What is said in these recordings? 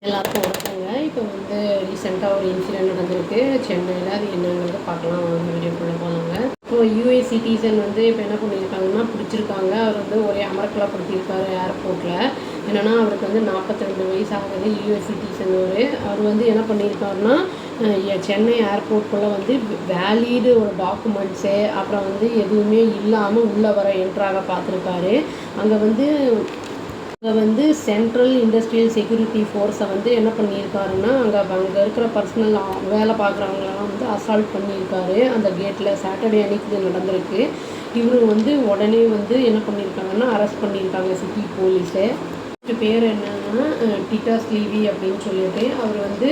எல்லாருக்கும் வணக்கங்க. இப்போ வந்து ரீசெண்டாக ஒரு இன்சிடென்ட் நடந்திருக்கு சென்னையில். அது என்னங்கிறத பார்க்கலாம், ஒரு வீடியோக்குள்ளே போகலாங்க. இப்போ யூஎஸ் சிட்டிசன் வந்து இப்போ என்ன பண்ணியிருக்காங்கன்னா பிடிச்சிருக்காங்க. அவர் வந்து ஒரே அமர்க்கலப்படுத்தியிருக்காரு ஏர்போர்ட்டில். என்னென்னா அவருக்கு வந்து 42 வயசு ஆகுது. யூஎஸ் சிட்டிசன் அவர் வந்து என்ன பண்ணியிருக்காருன்னா சென்னை ஏர்போர்ட்குள்ளே வந்து வேலிடு ஒரு டாக்குமெண்ட்ஸு அப்புறம் வந்து எதுவுமே இல்லாமல் உள்ளே வர என்ட்ராக பார்த்துருக்காரு. அங்கே வந்து சென்ட்ரல் இண்டஸ்ட்ரியல் செக்யூரிட்டி ஃபோர்ஸை வந்து என்ன பண்ணியிருக்காருன்னா அங்கே இருக்கிற பர்சனல் வேலை பார்க்குறவங்களெல்லாம் வந்து அசால்ட் பண்ணியிருக்காரு அந்த கேட்டில். சாட்டர்டே அன்னைக்கு இது நடந்திருக்கு. இவர் வந்து உடனே வந்து என்ன பண்ணியிருக்காங்கன்னா அரெஸ்ட் பண்ணியிருக்காங்க சிட்டி போலீஸு. பேர் என்னன்னா டிட்டாஸ் லீவி அப்படின்னு சொல்லிட்டு அவர் வந்து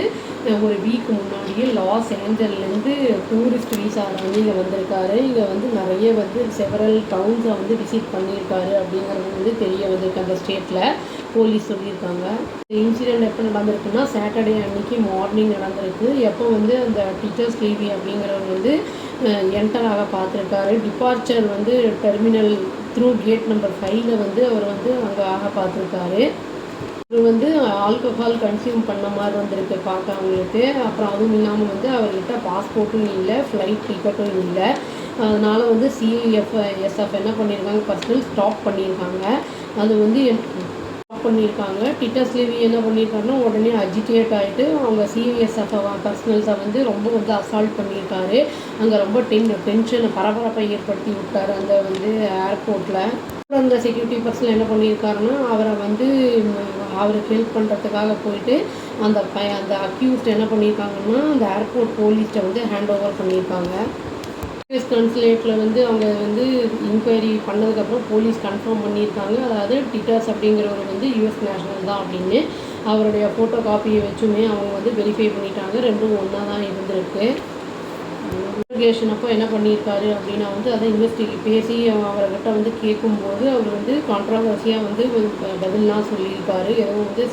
ஒரு வீக் முன்னாடியே லாஸ் ஏஞ்சல்லேருந்து டூரிஸ்ட் வீசாவில் வந்து இங்கே வந்திருக்காரு. இங்கே வந்து நிறைய வந்து செவரல் டவுன்ஸை வந்து விசிட் பண்ணியிருக்காரு அப்படிங்கிறது வந்து தெரிய வந்திருக்கு அந்த ஸ்டேட்டில். போலீஸ் சொல்லியிருக்காங்க. இன்சிடெண்ட் எப்போ நடந்திருக்குன்னா சாட்டர்டே அன்னைக்கு மார்னிங் நடந்திருக்கு. எப்போ வந்து அந்த டிட்டாஸ் லீவி அப்படிங்கிறவர் வந்து என்டர் ஆக பார்த்துருக்காரு. டிபார்ச்சர் வந்து டெர்மினல் த்ரூ கேட் நம்பர் 5 வந்து அவர் வந்து அங்கே ஆக பார்த்துருக்காரு. இவர் வந்து ஆல்கஹால் கன்சியூம் பண்ண மாதிரி வந்திருக்கு பார்க்க அவங்களுக்கு. அப்புறம் அதுவும் இல்லாமல் வந்து அவர்கிட்ட பாஸ்போர்ட்டும் இல்லை, ஃப்ளைட் டிக்கெட்டும் இல்லை. அதனால் வந்து சிஐஎஃப்எஸ்எஃப் என்ன பண்ணியிருக்காங்க, பர்சனல் ஸ்டாப் பண்ணியிருக்காங்க. அது வந்து பண்ணியிருக்காங்க. டிட்டாஸ் லீவி என்ன பண்ணியிருக்காருன்னா உடனே அஜிடேட் ஆகிட்டு அவங்க சிஐஎஸ்எஃப் பர்சனல்ஸை வந்து ரொம்ப வந்து அசால்ட் பண்ணியிருக்காரு. அங்கே ரொம்ப டென்ஷனை பரபரப்பை ஏற்படுத்தி விட்டார் அந்த வந்து ஏர்போர்ட்டில். அந்த செக்யூரிட்டி பர்சனல் என்ன பண்ணியிருக்காருன்னா அவருக்கு ஹெல்ப் பண்ணுறதுக்காக போயிட்டு அந்த அக்யூஸ்ட் என்ன பண்ணியிருக்காங்கன்னா அந்த ஏர்போர்ட் போலீஸ்ட்டை வந்து ஹேண்ட் ஓவர் பண்ணியிருக்காங்க. யூஎஸ் கன்சுலேட்டில் வந்து அவங்க வந்து இன்கொயரி பண்ணதுக்கப்புறம் போலீஸ் கன்ஃபார்ம் பண்ணியிருக்காங்க. அதாவது டிட்டாஸ் அப்படிங்கிறவர் வந்து யூஎஸ் நேஷ்னல் தான் அப்படின்னு. அவருடைய ஃபோட்டோ காப்பியை வச்சுமே அவங்க வந்து வெரிஃபை பண்ணிட்டாங்க. ரெண்டும் ஒன்றா தான் இருந்திருக்கு. இன்வெஸ்டிகேஷன் அப்போ என்ன பண்ணியிருக்காரு அப்படின்னா வந்து அதை பேசி அவர்கிட்ட வந்து கேட்கும்போது அவர் வந்து கான்ட்ராவர்சியாக வந்து பதில்லாம் சொல்லியிருக்காரு. எதுவும் வந்து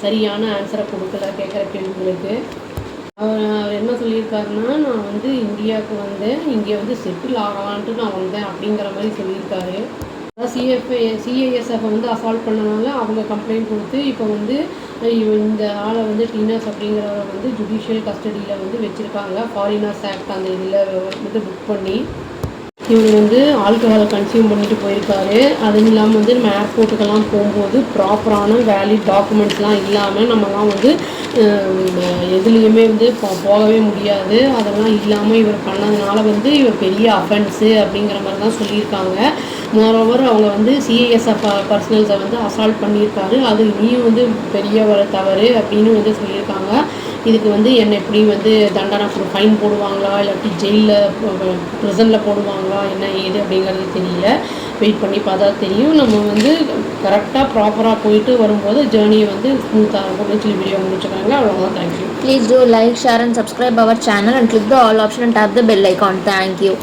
சரியான ஆன்சரை கொடுக்கல கேட்குற கேள்விகளுக்கு. அவர் என்ன சொல்லியிருக்காருன்னா நான் வந்து இந்தியாவுக்கு வந்தேன், இங்கே வந்து செட்டில் ஆகலான்ட்டு நான் வந்தேன் அப்படிங்கிற மாதிரி சொல்லியிருக்காரு. அதான் சிஐஎஸ்எஃப் வந்து அசால்ட் பண்ணனால அவங்க கம்ப்ளைண்ட் கொடுத்து இப்போ வந்து இந்த ஆளை வந்து டினாஸ் அப்படிங்கிறவரை வந்து ஜுடிஷியல் கஸ்டடியில் வந்து வச்சுருக்காங்க. ஃபாரினர்ஸ் ஆக்ட் அந்த இதில் வந்து புக் பண்ணி. இவர் வந்து ஆல்கஹாலை கன்சியூம் பண்ணிட்டு போயிருக்காரு. அதுவும் இல்லாமல் வந்து நம்ம ஏர்போர்ட்டுக்கெல்லாம் போகும்போது ப்ராப்பரான வேலிட் டாக்குமெண்ட்ஸ்லாம் இல்லாமல் நம்மலாம் வந்து எதுலேயுமே வந்து போகவே முடியாது. அதெல்லாம் இல்லாமல் இவர் பண்ணதுனால வந்து இவர் பெரிய அஃபென்ஸு அப்படிங்கிற மாதிரி தான் சொல்லியிருக்காங்க. மோரோவர் அவங்க வந்து சிஐஎஸ்எஃப் பர்சனல்ஸை வந்து அசால்ட் பண்ணியிருக்காரு. அது இனியும் வந்து பெரிய ஒரு தவறு அப்படின்னு வந்து சொல்லியிருக்காங்க. இதுக்கு வந்து என்ன எப்படி வந்து தண்டனை ஃபைன் போடுவாங்களா இல்லாட்டி ஜெயிலில் ப்ரிசனில் போடுவாங்களா என்ன ஏது அப்படிங்கிறது தெரியல. வெயிட் பண்ணி பார்த்தா தெரியும். நம்ம வந்து கரெக்டாக ப்ராப்பராக போயிட்டு வரும்போது ஜேர்னியை வந்து ஸ்மூத்தாக இருக்கும்னு சொல்லி வீடியோ முடிச்சுக்கிறாங்க. அவ்வளோதான். Thank you. Please do like, share and subscribe our channel and click the all option and tap the bell icon. Thank you.